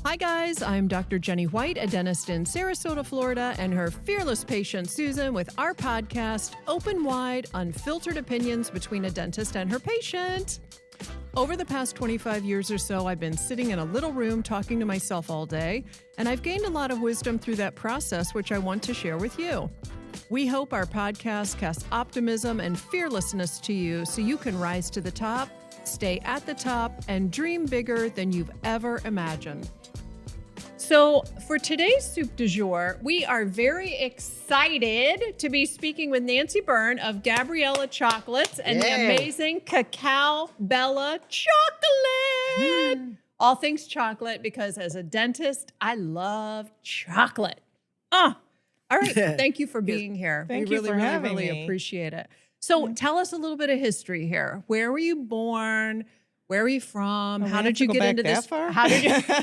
Hi guys, I'm Dr. Jenny White, a dentist in Sarasota, Florida, and her fearless patient Susan with our podcast, Open Wide, Unfiltered Opinions Between a Dentist and Her Patient. Over the past 25 years or so, I've been sitting in a little room talking to myself all day, and I've gained a lot of wisdom through that process, which I want to share with you. We hope our podcast casts optimism and fearlessness to you so you can rise to the top, stay at the top, and dream bigger than you've ever imagined. So for today's soup du jour, we are very excited to be speaking with Nancy Byrne of Gabriela Chocolates and the amazing Cacao Bella chocolate. All things chocolate, because as a dentist, I love chocolate. All right. Thank you for being here. Thank you for having me. Really appreciate it. So tell us a little bit of history here. Where were you born? Where are you from? How did you get into this? How did you?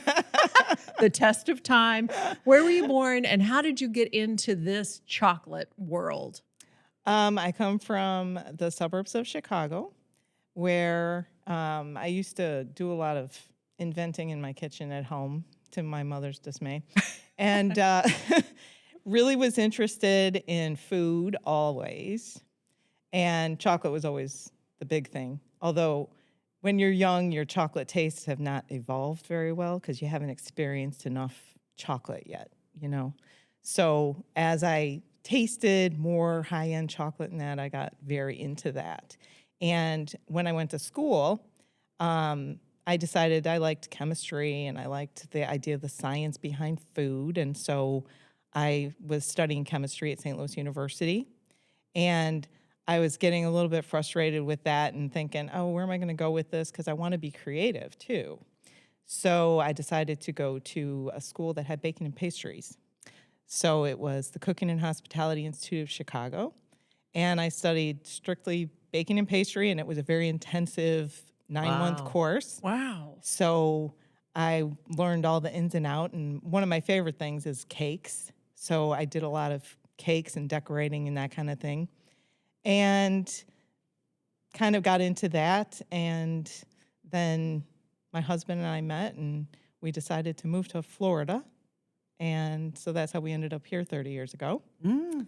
The test of time. Where were you born, and how did you get into this chocolate world? I come from the suburbs of Chicago, where I used to do a lot of inventing in my kitchen at home, to my mother's dismay, and really was interested in food always, and chocolate was always the big thing. Although when you're young, your chocolate tastes have not evolved very well because you haven't experienced enough chocolate yet, you know. So as I tasted more high-end chocolate and that, I got very into that. And when I went to school, I decided I liked chemistry and I liked the idea of the science behind food. And so I was studying chemistry at St. Louis University. And I was getting a little bit frustrated with that and thinking, oh, where am I going to go with this? Because I want to be creative too. So I decided to go to a school that had baking and pastries. So it was the Cooking and Hospitality Institute of Chicago. And I studied strictly baking and pastry, and it was a very intensive 9-month course. Wow. So I learned all the ins and outs. And one of my favorite things is cakes. So I did a lot of cakes and decorating and that kind of thing. And kind of got into that, and then my husband and I met, and we decided to move to Florida, and so that's how we ended up here 30 years ago. So,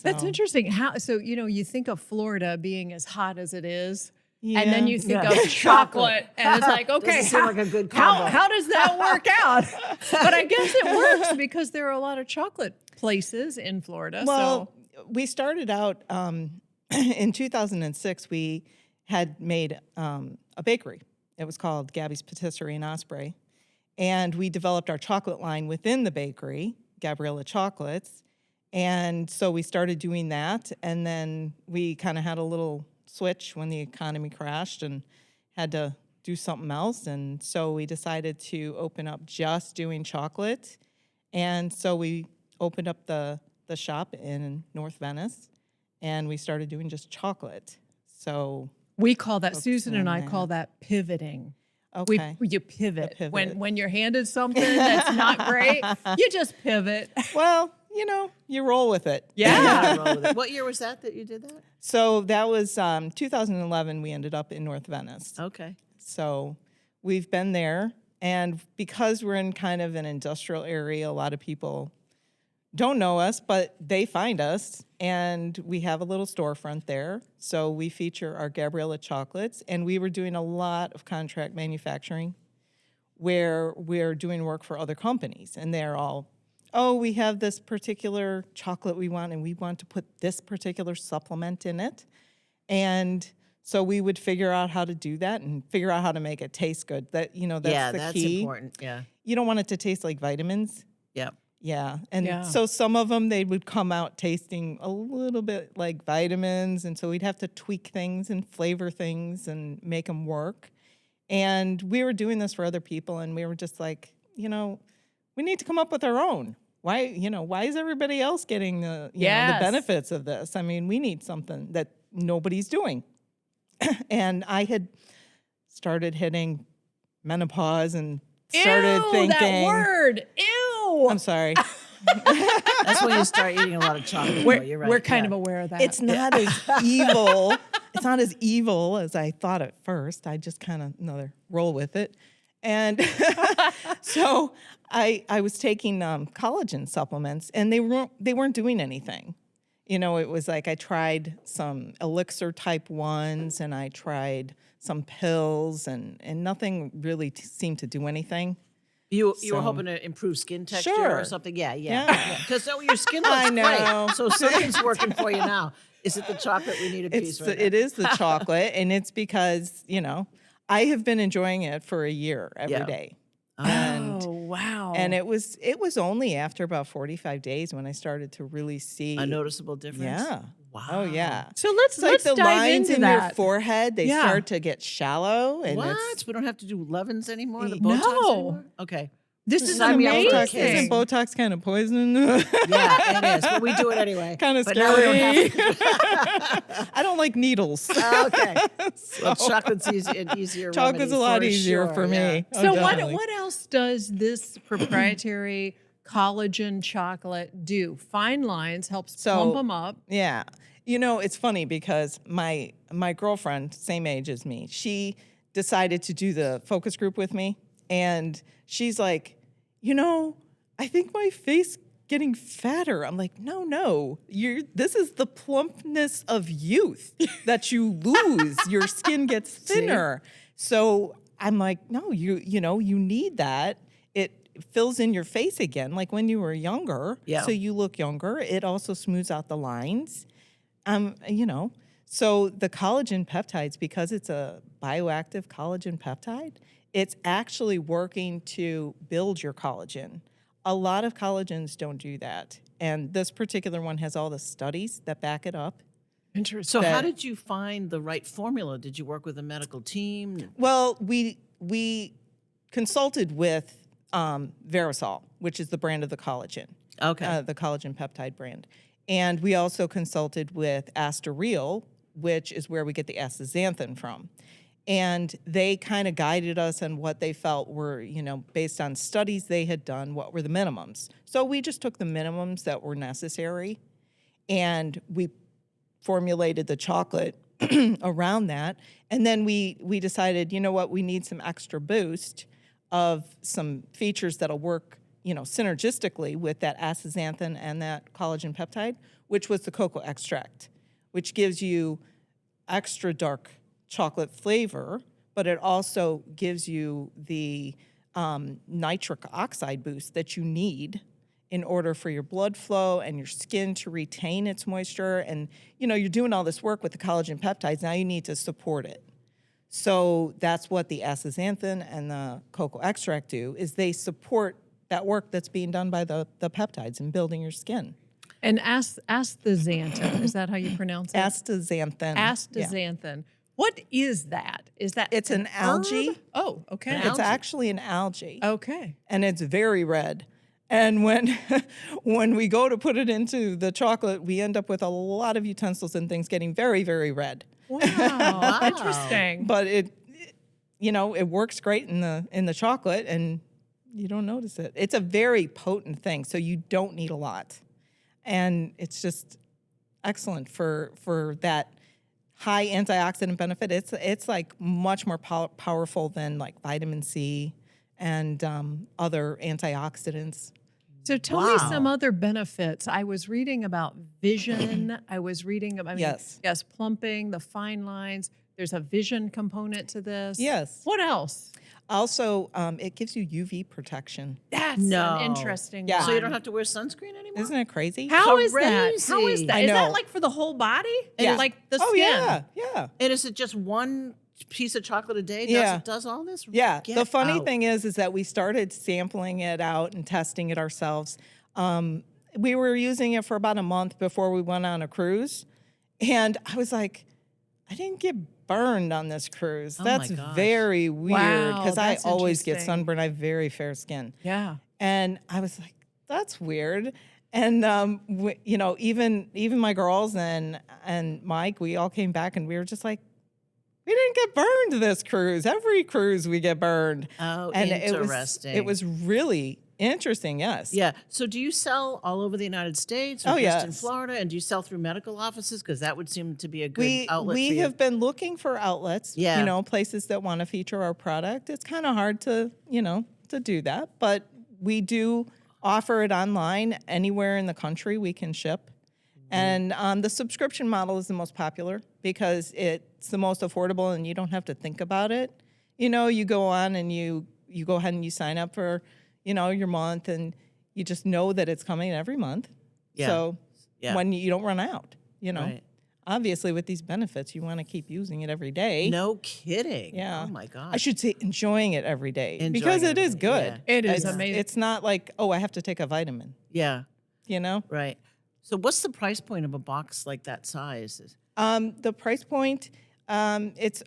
that's interesting. So, you think of Florida being as hot as it is, and then you think of chocolate, and it's like, okay, seem like a good combo. How does that work out? But I guess it works because there are a lot of chocolate places in Florida. Well, we started out in 2006. We had made a bakery. It was called Gabby's Patisserie in Osprey. And we developed our chocolate line within the bakery, Gabriela Chocolates. And so we started doing that. And then we kind of had a little switch when the economy crashed and had to do something else. And so we decided to open up just doing chocolate. And so we opened up the shop in North Venice, and we started doing just chocolate. So we call that, Susan and I call that pivoting. Okay. You pivot. When you're handed something that's not great, you just pivot. Well, you roll with it. Yeah. Roll with it. What year was that you did that? So that was 2011. We ended up in North Venice. Okay. So we've been there, and because we're in kind of an industrial area, a lot of people don't know us, but they find us, and we have a little storefront there. So we feature our Gabriela chocolates, and we were doing a lot of contract manufacturing where we're doing work for other companies, and they're all, oh, we have this particular chocolate we want, and we want to put this particular supplement in it. And so we would figure out how to do that and figure out how to make it taste good. That's the key. Important. Yeah. You don't want it to taste like vitamins. Yep. Yeah. And so some of them, they would come out tasting a little bit like vitamins. And so we'd have to tweak things and flavor things and make them work. And we were doing this for other people. And we were just like, we need to come up with our own. Why is everybody else getting the benefits of this? I mean, we need something that nobody's doing. And I had started hitting menopause and started thinking. That word. Ew. I'm sorry. That's when you start eating a lot of chocolate. You're right. We're kind of aware of that. It's not as evil. It's not as evil as I thought at first. I just kind of roll with it. And so I was taking collagen supplements, and they weren't doing anything. You know, it was like I tried some elixir type ones, and I tried some pills, and nothing really seemed to do anything. You were hoping to improve skin texture Sure. or something? Yeah. Because your skin looks I know. great. So something's working for you now. Is it the chocolate? We need a piece right now. It is the chocolate, and it's because, I have been enjoying it for a year every day. Oh, wow. And it was only after about 45 days when I started to really see a noticeable difference? Yeah. Wow. Oh, yeah. So let's It's like the dive lines into in that. your forehead, they Yeah. start to get shallow. And What? We don't have to do Levens anymore? The No. Botox anymore? Okay. This is Sign me up for a amazing. case. Isn't Botox kind of poison? Yeah, it is. But we do it anyway. Kind of But now we don't scary. have to. I don't like needles. Okay. Well, chocolate's an easier Chocolate's remedy a lot for easier sure, for me. yeah. Oh, So definitely. what else does this proprietary collagen chocolate do? Fine lines, helps plump them up. Yeah. It's funny because my girlfriend, same age as me, she decided to do the focus group with me. And she's like, I think my face getting fatter. I'm like, no. This is the plumpness of youth that you lose. Your skin gets thinner. So I'm like, no, you need that. It fills in your face again, like when you were younger. Yeah. So you look younger. It also smooths out the lines. So the collagen peptides, because it's a bioactive collagen peptide, it's actually working to build your collagen. A lot of collagens don't do that. And this particular one has all the studies that back it up. Interesting. So how did you find the right formula? Did you work with a medical team? Well, we consulted with Verisol, which is the brand of the collagen. Okay. The collagen peptide brand. And we also consulted with Astareal, which is where we get the astaxanthin from. And they kind of guided us on what they felt were, based on studies they had done, what were the minimums. So we just took the minimums that were necessary, and we formulated the chocolate around that. And then we decided, we need some extra boost of some features that'll work, synergistically with that astaxanthin and that collagen peptide, which was the cocoa extract, which gives you extra dark chocolate flavor, but it also gives you the nitric oxide boost that you need in order for your blood flow and your skin to retain its moisture. And, you're doing all this work with the collagen peptides. Now you need to support it. So that's what the astaxanthin and the cocoa extract do, is they support that work that's being done by the peptides in building your skin. And astaxanthin, is that how you pronounce it? Astaxanthin. Astaxanthin. Yeah. What is that? Is that It's an algae. herb? Oh, okay. It's actually an algae. Okay. And it's very red. And when we go to put it into the chocolate, we end up with a lot of utensils and things getting very, very red. Wow. Interesting. But it works great in the chocolate, and you don't notice it. It's a very potent thing, so you don't need a lot. And it's just excellent for that high antioxidant benefit. It's like much more powerful than like vitamin C and other antioxidants. So tell me some other benefits. I was reading about vision. I was reading about Yes, plumping, the fine lines. There's a vision component to this. Yes. What else? Also, it gives you UV protection. That's No. an interesting Yeah. one. So you don't have to wear sunscreen anymore? Isn't it crazy? How is that? How is Crazy. that? I Is that know. like for the whole body? Yeah. Like the skin? Oh, yeah. And is it just one piece of chocolate a day does all this? Yeah. Get The funny out. thing is that we started sampling it out and testing it ourselves. We were using it for about a month before we went on a cruise. And I was like, I didn't get burned on this cruise. Oh That's my gosh. very weird, Wow, because I that's always get interesting. sunburned. I have very fair skin. Yeah. And I was like, that's weird. And even my girls and Mike, we all came back and we were just like, we didn't get burned this cruise. Every cruise we get burned. Oh, And interesting. it was really Interesting, yes. Yeah. So do you sell all over the United States or Oh, just in yes. Florida? And do you sell through medical offices? Because that would seem to be a good outlet We for you. have been looking for outlets, Yeah. places that want to feature our product. It's kind of hard to, to do that, but we do offer it online anywhere in the country we can ship. And the subscription model is the most popular because it's the most affordable and you don't have to think about it. You go on and you go ahead and you sign up for, your month, and you just know that it's coming every month. Yeah. So Yeah. when you don't run out, Right. Obviously with these benefits, you want to keep using it every day. No kidding. Yeah. Oh my God. I should say enjoying it every day Enjoying because it it is every day, good. yeah. It is It's- amazing. It's not like, I have to take a vitamin, Yeah. Right. So what's the price point of a box like that size? The price point, it's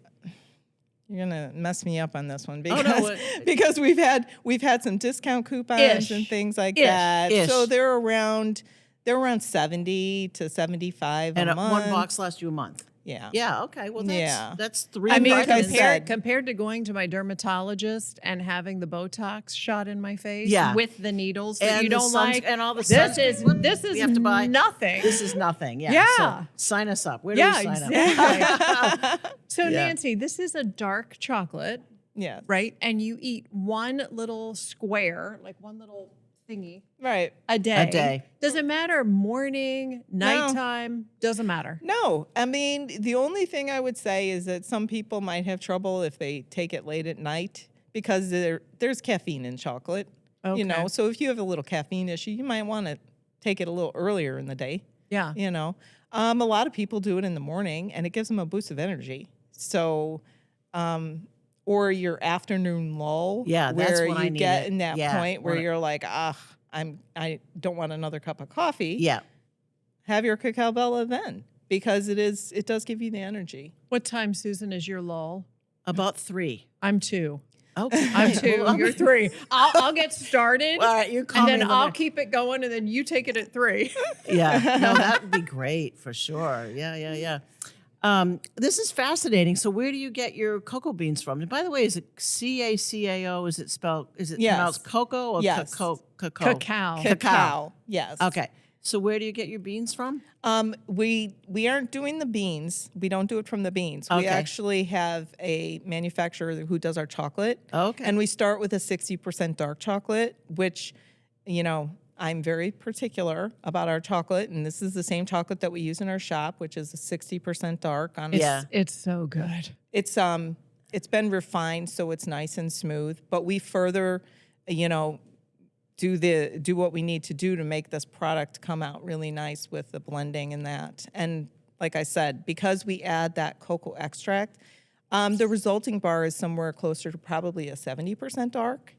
you're gonna mess me up on this one because no, because we've had some discount coupons Ish. and things like Ish. that. Ish. So they're around 70 to 75 And a month. one box lasts you a month. Yeah. Yeah. Okay. Well, that's three. I mean, like I vitamins. said- compared to going to my dermatologist and having the Botox shot in my face Yeah. with the needles that And you the don't suns- like, and all the this sunscreen is we have to buy. nothing. This is nothing. Yeah. Yeah. So sign us up. Where do Yeah, we sign up? exactly. So Yeah. Nancy, this is a dark chocolate, Yes. right? And you eat one little square, like one little thingy, Right. a day. A day. Does it matter morning, nighttime? Doesn't matter. No, I mean, the only thing I would say is that some people might have trouble if they take it late at night because there's caffeine in chocolate. Okay. So if you have a little caffeine issue, you might want to take it a little earlier in the day. Yeah. A lot of people do it in the morning and it gives them a boost of energy. So, or your afternoon lull, Yeah, that's where when I you need get it. in that Yeah, point where when I- you're like, I don't want another cup of coffee. Yeah. Have your Cacao Bella then because it does give you the energy. What time, Susan, is your lull? About 3. I'm 2. Okay. I'm 2. You're 3. I'll get started. All right, you call and me then when I'll I- keep it going, and then you take it at 3. Yeah. No, that would be great for sure. Yeah. This is fascinating. So where do you get your cocoa beans from? And by the way, is it CACAO? Is it spelled? Is it Yes. pronounced cocoa or Yes. cacao? Cacao. Cacao. Yes. Okay. So where do you get your beans from? We aren't doing the beans. We don't do it from the beans. We Okay. actually have a manufacturer who does our chocolate. Okay. And we start with a 60% dark chocolate, which, I'm very particular about our chocolate, and this is the same chocolate that we use in our shop, which is a 60% dark. It's so good. It's been refined so it's nice and smooth, but we further, do what we need to do to make this product come out really nice with the blending and that. And like I said, because we add that cocoa extract, the resulting bar is somewhere closer to probably a 70% dark.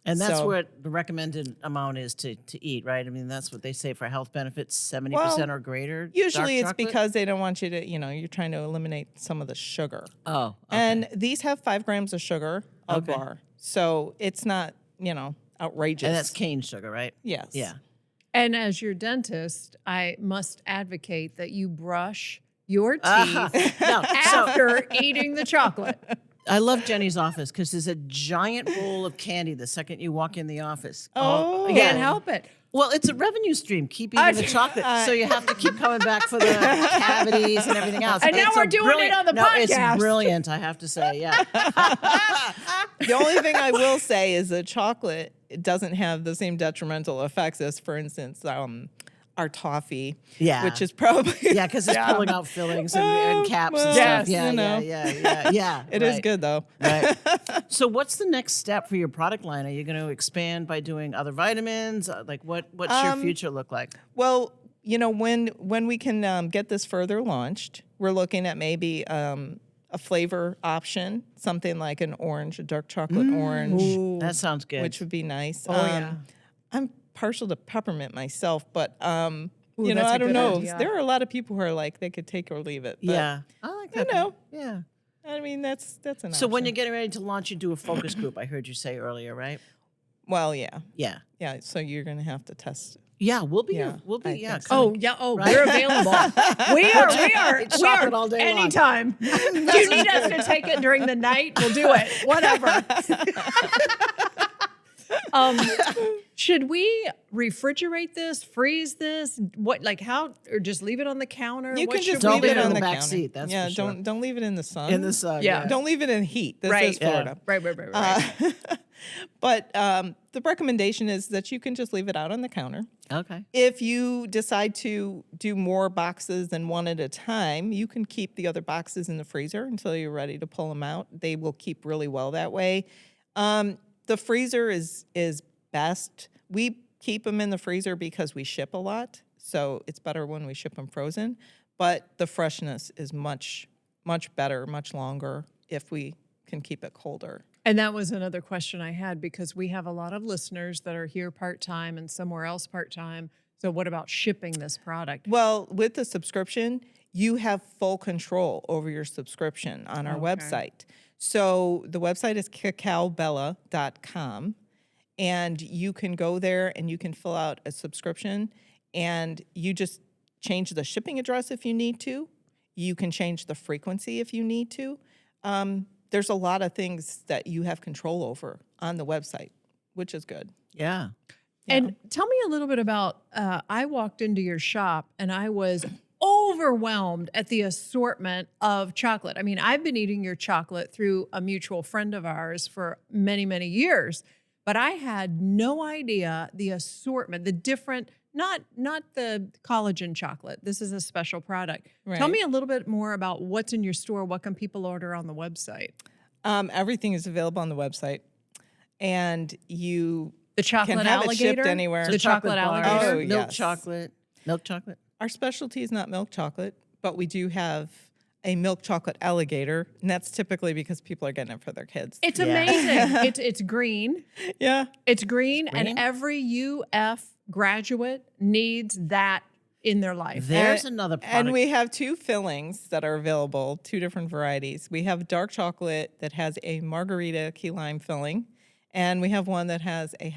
And that's So- what the recommended amount is to eat, right? I mean, that's what they say for health benefits, 70% Well, or greater. Usually dark it's chocolate? because they don't want you to, you're trying to eliminate some of the sugar. Oh, okay. And these have 5 grams of sugar a Okay. bar. So it's not, outrageous. And that's cane sugar, right? Yes. Yeah. And as your dentist, I must advocate that you brush your teeth No, so after eating the chocolate. I love Jenny's office because there's a giant bowl of candy the second you walk in the office. Oh. Can't help it. Well, it's a revenue stream. Keep eating the chocolate, so you have to keep coming back for the cavities and everything else. And now It's we're a doing it brilliant- on the no, podcast. It's brilliant, I have to say. Yeah. The only thing I will say is that chocolate doesn't have the same detrimental effects as, for instance, our toffee, Yeah. which is probably Yeah, because it's pulling out fillings and caps and well, stuff. yes, Yeah. It is right. good though. Right. So, what's the next step for your product line? Are you going to expand by doing other vitamins? Like, what's your future look like? Well, when we can get this further launched, we're looking at maybe a flavor option, something like an orange, a dark chocolate orange, That sounds good. which would be nice. yeah. I'm partial to peppermint myself, but Ooh, I that's a don't good know. idea. There are a lot of people who are like they could take or leave it. But, yeah, I like that. Yeah. I mean that's an So when option. you're getting ready to launch, you do a focus group. I heard you say earlier, right? Well, yeah. Yeah. So you're gonna have to test it. Yeah, we'll be. Yeah, We'll be. I Yeah. think so. Oh, yeah. Oh, we're available. We are chocolate all day long. anytime. You need us to take it during the night, we'll do it. Whatever. Should we refrigerate this, freeze this? What, like how, or just leave it on the counter? You What can should just we leave Don't it leave it on in the the back counter. seat, that's yeah, for sure. don't leave it in the sun. In the sun. Yeah. Don't leave it in heat. This is Florida. Right. But the recommendation is that you can just leave it out on the counter. Okay. If you decide to do more boxes than one at a time, you can keep the other boxes in the freezer until you're ready to pull them out. They will keep really well that way. The freezer is best. We keep them in the freezer because we ship a lot, so it's better when we ship them frozen. But the freshness is much, much better, much longer if we can keep it colder. And that was another question I had because we have a lot of listeners that are here part-time and somewhere else part-time. So what about shipping this product? Well, with the subscription, you have full control over your subscription on our website. So the website is cacaobella.com, and you can go there and you can fill out a subscription, and you just change the shipping address if you need to. You can change the frequency if you need to. There's a lot of things that you have control over on the website, which is good. Yeah. And tell me a little bit about, I walked into your shop and I was overwhelmed at the assortment of chocolate. I mean, I've been eating your chocolate through a mutual friend of ours for many, many years, but I had no idea the assortment, the different, not the collagen chocolate. This is a special product. Right. Tell me a little bit more about what's in your store. What can people order on the website? Everything is available on the website, and you The chocolate can have alligator? it shipped anywhere. The chocolate bars, alligator? Oh, milk yes. chocolate. Milk chocolate. Our specialty is not milk chocolate, but we do have a milk chocolate alligator, and that's typically because people are getting it for their kids. It's Yeah. amazing. It's green. Yeah. It's green, Green? and every UF graduate needs that in their life. There's another product. And we have two fillings that are available, two different varieties. We have dark chocolate that has a margarita key lime filling, and we have one that has a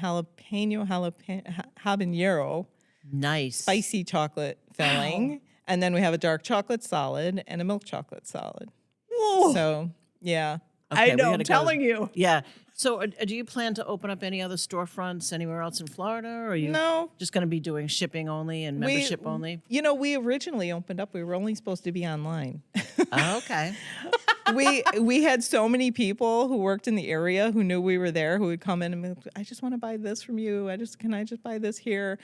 habanero nice. spicy chocolate filling. And then we have a dark chocolate solid and a milk chocolate solid. So, yeah. Okay, I we know, gotta I'm go. telling you. Yeah. So do you plan to open up any other storefronts anywhere else in Florida? Or are you No. just going to be doing shipping only and membership only? You know, we originally opened up, we were only supposed to be online. Oh, okay. we had so many people who worked in the area who knew we were there, who would come in and be, I just want to buy this from you. Can I just buy this here?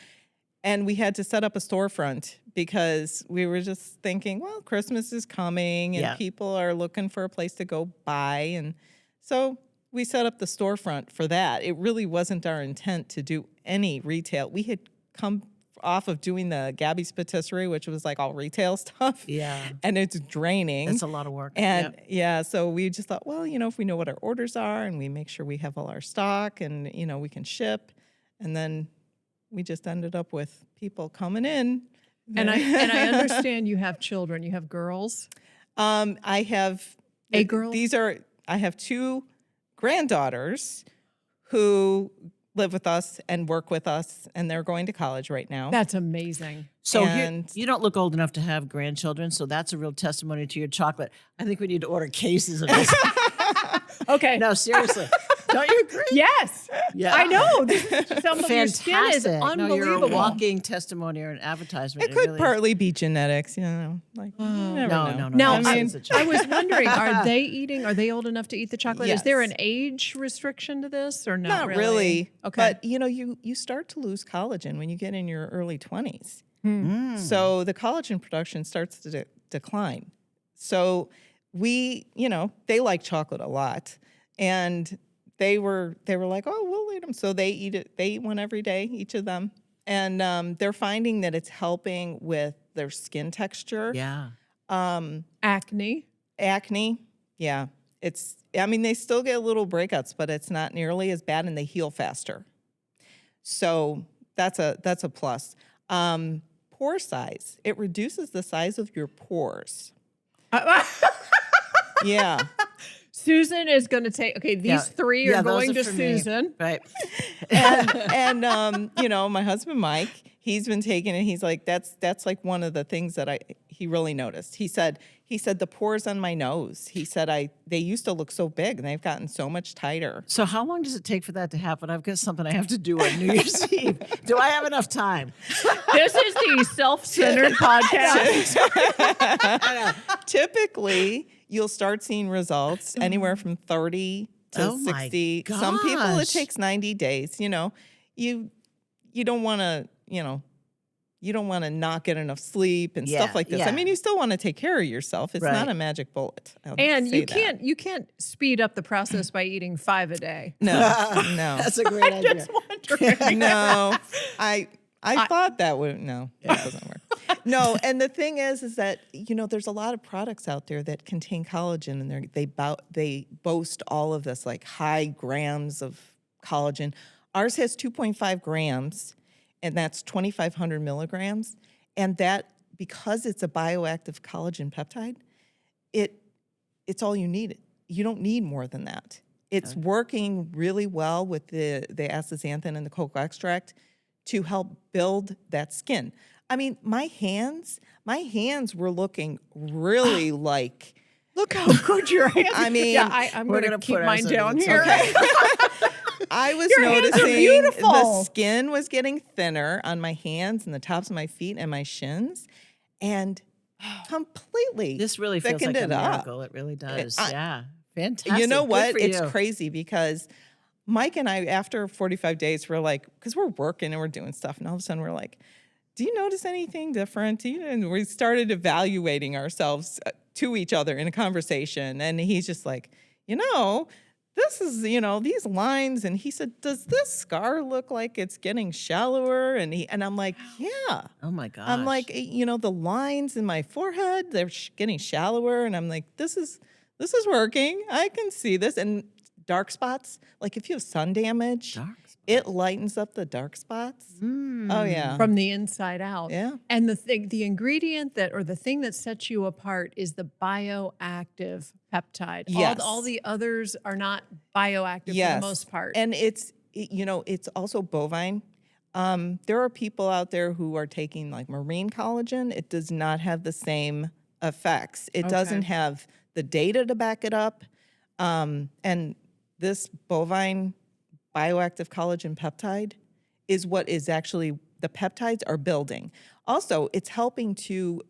And we had to set up a storefront because we were just thinking, well, Christmas is coming and Yeah. people are looking for a place to go buy. And so we set up the storefront for that. It really wasn't our intent to do any retail. We had come off of doing the Gabby's Patisserie, which was like all retail stuff. Yeah. And it's draining. That's a lot of work. And Yep. yeah, so we just thought, well, you know, if we know what our orders are and we make sure we have all our stock and, you know, we can ship. And then we just ended up with people coming in. And I understand you have children. You have girls. I have A girl? I have two granddaughters who live with us and work with us, and they're going to college right now. That's amazing. So And- you don't look old enough to have grandchildren, so that's a real testimony to your chocolate. I think we need to order cases of this. Okay. No, seriously. Don't you agree? Yes. Yeah. I know. Some of your skin is Fantastic. No, you're a unbelievable. walking testimony or an advertisement. It could really is. partly be genetics, you know. Like you never know. No. Now, that's a I joke. was wondering, are they old enough to eat the chocolate? Is there Yes. an age restriction to this or Not not really. Okay. But you know, you start to lose collagen when you get in your early 20s. Hmm. So the collagen production starts to decline. So they like chocolate a lot, and they were like, oh, we'll eat them. So they eat it. They eat one every day, each of them, and they're finding that it's helping with their skin texture. Yeah. Acne. Acne, yeah. They still get little breakouts, but it's not nearly as bad, and they heal faster. So that's a plus. Pore size. It reduces the size of your pores. Yeah. Susan is going to take, okay, these three are those going to for me. Susan. Right. And my husband Mike, he's been taking it. He's like, that's like one of the things that he really noticed. He said the pores on my nose. He said they used to look so big and they've gotten so much tighter. So how long does it take for that to happen? I've got something I have to do on New Year's Eve. Do I have enough time? This is the self-centered podcast. Typically, you'll start seeing results anywhere from 30 to 60. Some people it takes 90 days. You know, you don't want to, you don't want to not get enough sleep and stuff like this. Yeah. I mean, you still want to take care of yourself. It's not a magic bullet. And you can't speed up the process by eating 5 a day. No. That's a great idea. Just wondering. No, I thought that would, no, that doesn't work. No, and the thing is that, there's a lot of products out there that contain collagen and they boast all of this like high grams of collagen. Ours has 2.5 grams, and that's 2,500 milligrams. And that, because it's a bioactive collagen peptide, it's all you need. You don't need more than that. It's working really well with the astaxanthin and the cocoa extract to help build that skin. I mean, my hands were looking really like. Look how good your hands. I mean, I'm going to keep mine down here. Okay. I was Your hands are noticing beautiful. the skin was getting thinner on my hands and the tops of my feet and my shins, and completely This really feels like thickened a it up. miracle. It really does. Yeah. Fantastic. You know Good what? for It's you. crazy because Mike and I, after 45 days, we're like, because we're working and we're doing stuff, and all of a sudden we're like, do you notice anything different? And we started evaluating ourselves to each other in a conversation, and he's just like, this is, these lines, and he said, does this scar look like it's getting shallower? And I'm like, yeah. Oh my gosh. I'm like, the lines in my forehead, they're getting shallower, and I'm like, this is working. I can see this. And dark spots, like if you have sun damage, it lightens up the dark spots. Oh yeah. From the inside out. Yeah. And the ingredient the thing that sets you apart is the bioactive peptide. Yes. All the others are not bioactive for the most part. And it's also bovine. There are people out there who are taking like marine collagen. It does not have the same effects. It doesn't have the data to back it up. And this bovine bioactive collagen peptide is what is actually the peptides are building. Also, it's helping to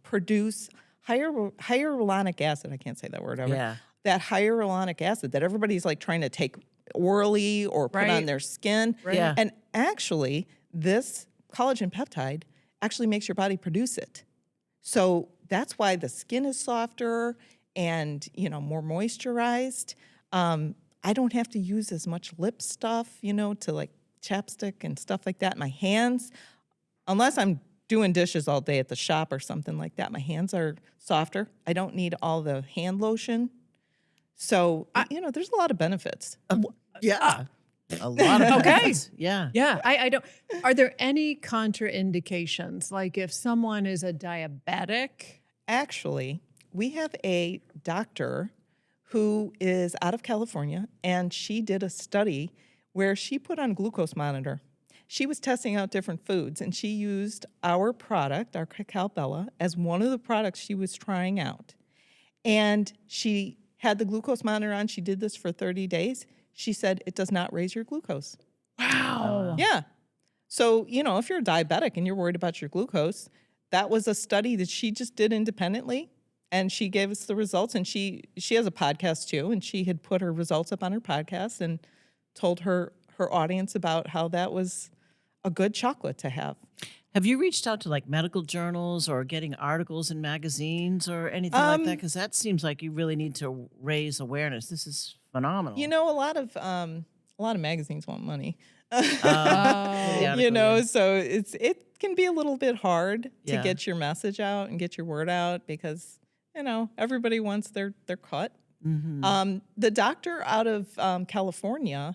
produce hyaluronic acid. I can't say that word ever. Yeah. That hyaluronic acid that everybody's like trying to take orally or put on their skin. Right. Yeah. And actually, this collagen peptide actually makes your body produce it. So that's why the skin is softer and, more moisturized. I don't have to use as much lip stuff, to like chapstick and stuff like that. My hands, unless I'm doing dishes all day at the shop or something like that, my hands are softer. I don't need all the hand lotion. So, there's a lot of benefits. Yeah. A lot of benefits. Yeah. Yeah, I don't. Are there any contraindications? Like if someone is a diabetic? Actually, we have a doctor who is out of California, and she did a study where she put on glucose monitor. She was testing out different foods, and she used our product, our Cacao Bella, as one of the products she was trying out. And she had the glucose monitor on. She did this for 30 days. She said it does not raise your glucose. Wow. Yeah. So, if you're a diabetic and you're worried about your glucose, that was a study that she just did independently. And she gave us the results, and she has a podcast too, and she had put her results up on her podcast and told her audience about how that was a good chocolate to have. Have you reached out to like medical journals or getting articles in magazines or anything like that? Because that seems like you really need to raise awareness. This is phenomenal. A lot of magazines want money. So it can be a little bit hard to Yeah. get your message out and get your word out because everybody wants their cut. Mm-hmm. The doctor out of California,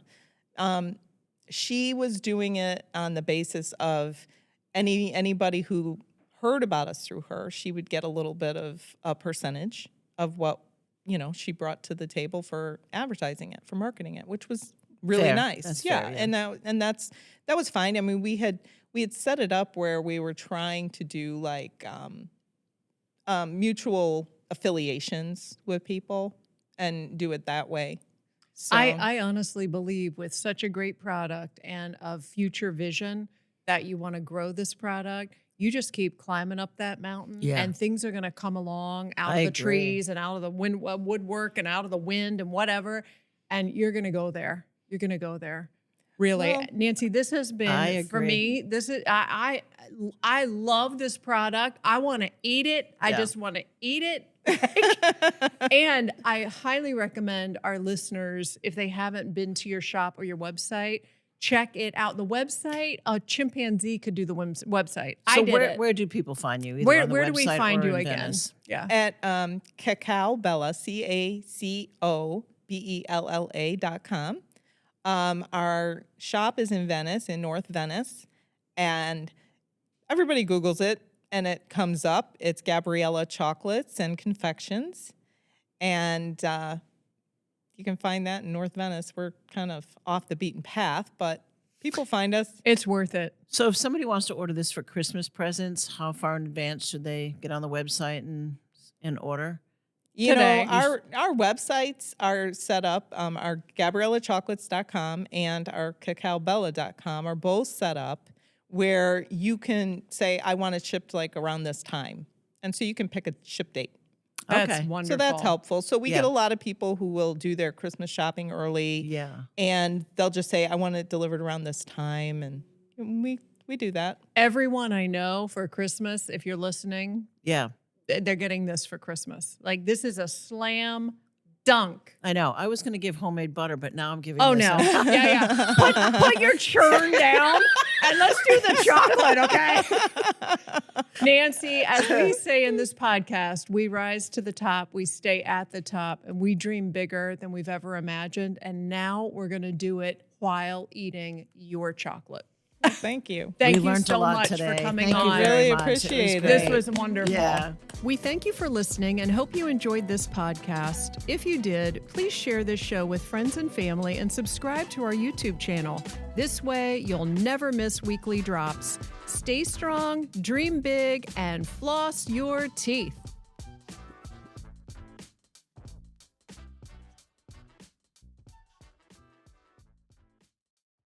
she was doing it on the basis of anybody who heard about us through her, she would get a little bit of a percentage of what she brought to the table for advertising it, for marketing it, which was really Fair. nice. That's yeah. fair, yeah. And that was fine. I mean, we had set it up where we were trying to do like mutual affiliations with people and do it that way. So I honestly believe with such a great product and a future vision that you want to grow this product, you just keep climbing up that mountain Yeah. and things are going to come along out I of the agree. trees and out of the woodwork and out of the wind and whatever. And you're going to go there. You're going to go there. Really. Well, Nancy, this has I been, for agree. me, this is, I love this product. I want to eat it. I Yeah. just want to eat it. And I highly recommend our listeners, if they haven't been to your shop or your website, check it out. The website, a chimpanzee could do the website. So I did where, it. where do people find you? Either Where, on the where do we website find or you in again? Venice? Yeah. at Cacao Bella, CACOBELLA.com. Our shop is in Venice, in North Venice, and everybody Googles it and it comes up. It's Gabriela Chocolates and Confections, and you can find that in North Venice. We're kind of off the beaten path, but people find us. It's worth it. So if somebody wants to order this for Christmas presents, how far in advance should they get on the website and order? You Today. know, our websites are set up. Our GabrielaChocolates.com and our CacaoBella.com are both set up where you can say, I want it shipped like around this time. And so you can pick a ship date. That's Okay. wonderful. So that's helpful. So we Yeah. get a lot of people who will do their Christmas shopping early. Yeah. And they'll just say, I want it delivered around this time. And we do that. Everyone I know for Christmas, if you're listening, Yeah. they're getting this for Christmas. Like, this is a slam dunk. I know. I was going to give homemade butter, but now I'm giving Oh, this no. up. Yeah. Put your churn down and let's do the chocolate, okay? Nancy, as we say in this podcast, we rise to the top, we stay at the top, and we dream bigger than we've ever imagined. And now we're going to do it while eating your chocolate. Thank you. Thank We you learned a so lot much today. for coming Thank you on. very Really much. appreciate it. This great. was wonderful. Yeah. We thank you for listening and hope you enjoyed this podcast. If you did, please share this show with friends and family and subscribe to our YouTube channel. This way, you'll never miss weekly drops. Stay strong, dream big, and floss your teeth.